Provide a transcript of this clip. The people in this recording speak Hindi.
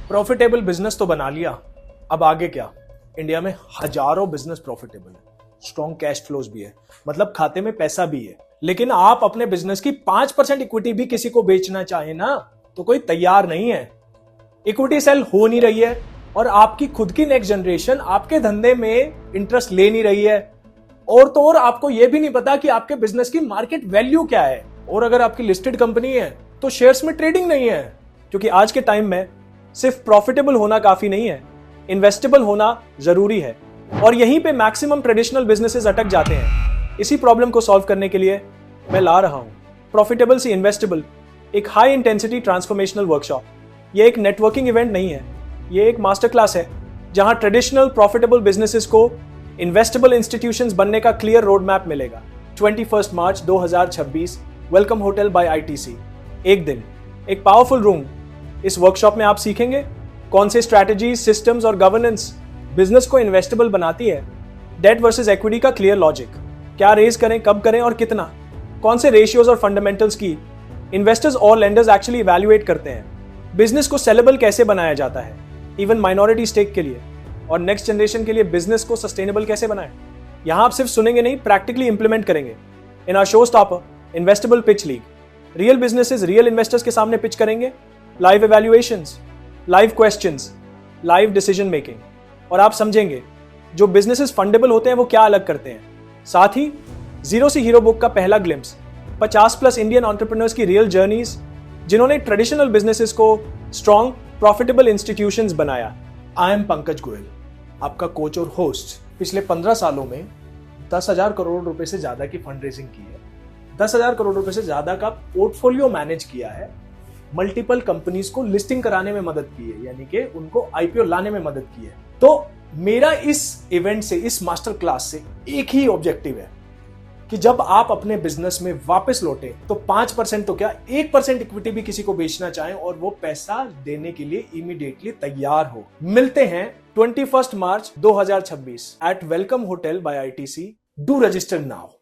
प्रॉफिटेबल बिजनेस तो बना लिया, अब आगे क्या? इंडिया में हजारों बिजनेस प्रॉफिटेबल है, स्ट्रॉन्ग कैश फ्लोज भी है, मतलब खाते में पैसा भी है। लेकिन आप अपने बिजनेस की 5% इक्विटी भी किसी को बेचना चाहे ना, तो कोई तैयार नहीं है। इक्विटी सेल हो नहीं रही है और आपकी खुद की नेक्स्ट जनरेशन आपके धंधे में इंटरेस्ट ले नहीं रही है, और तो और आपको यह भी नहीं पता कि आपके बिजनेस की मार्केट वैल्यू क्या है। और अगर आपकी लिस्टेड कंपनी है तो शेयर्स में ट्रेडिंग नहीं है, क्योंकि आज के टाइम में सिर्फ प्रॉफिटेबल होना काफी नहीं है, इन्वेस्टेबल होना जरूरी है। और यहीं पे मैक्सिमम ट्रेडिशनल बिजनेसेस अटक जाते हैं। इसी प्रॉब्लम को सॉल्व करने के लिए मैं ला रहा हूं प्रॉफिटेबल से इन्वेस्टेबल, एक हाई इंटेंसिटी ट्रांसफॉर्मेशनल वर्कशॉप। ये एक नेटवर्किंग इवेंट नहीं है, ये एक मास्टर क्लास है जहां ट्रेडिशनल प्रॉफिटेबल बिजनेसेस को इन्वेस्टेबल इंस्टीट्यूशंस बनने का क्लियर रोड मैप मिलेगा। 21 March 2026, welcome hotel by ITC. एक दिन, एक पावरफुल रूम। इस वर्कशॉप में आप सीखेंगे कौन से स्ट्रैटेजी, सिस्टम्स और गवर्नेंस बिजनेस को इन्वेस्टेबल बनाती है, डेट वर्सेस इक्विटी का क्लियर लॉजिक, क्या रेज करें, कब करें और कितना, कौन से रेशियोज और फंडामेंटल्स की इन्वेस्टर्स और लेंडर्स एक्चुअली इवैल्यूएट करते हैं, बिजनेस को सेलेबल कैसे बनाया जाता है इवन माइनॉरिटी स्टेक के लिए, और नेक्स्ट जनरेशन के लिए बिजनेस को सस्टेनेबल कैसे बनाएं। यहां आप सिर्फ सुनेंगे नहीं, प्रैक्टिकली इंप्लीमेंट करेंगे। In our show stopper investable pitch league, real businesses real investors के सामने पिच करेंगे, live evaluations, live questions, live decision making, और आप समझेंगे जो बिजनेसेस फंडेबल होते हैं वो क्या अलग करते हैं। साथ ही जीरो से हीरो बुक का पहला ग्लिम्स, 50+ इंडियन एंटरप्रेन्योर्स की रियल जर्नीज जिन्होंने ट्रेडिशनल बिजनेसेस को स्ट्रॉन्ग प्रॉफिटेबल इंस्टीट्यूशंस बनाया। आई एम पंकज गोयल, आपका कोच और होस्ट। पिछले 15 सालों में 10,000 करोड़ रुपए से ज्यादा की फंड रेजिंग की है, 10,000 करोड़ रुपए से ज्यादा का पोर्टफोलियो मैनेज किया है, मल्टीपल कंपनीज को लिस्टिंग कराने में मदद की है, यानी कि उनको आईपीओ लाने में मदद की है। तो मेरा इस इवेंट से, इस मास्टर क्लास से एक ही ऑब्जेक्टिव है कि जब आप अपने बिजनेस में वापस लौटे तो 5% तो क्या 1% इक्विटी भी किसी को बेचना चाहें और वो पैसा देने के लिए इमीडिएटली तैयार हो। मिलते हैं 21 March 2026 at welcome hotel by ITC. Do register now.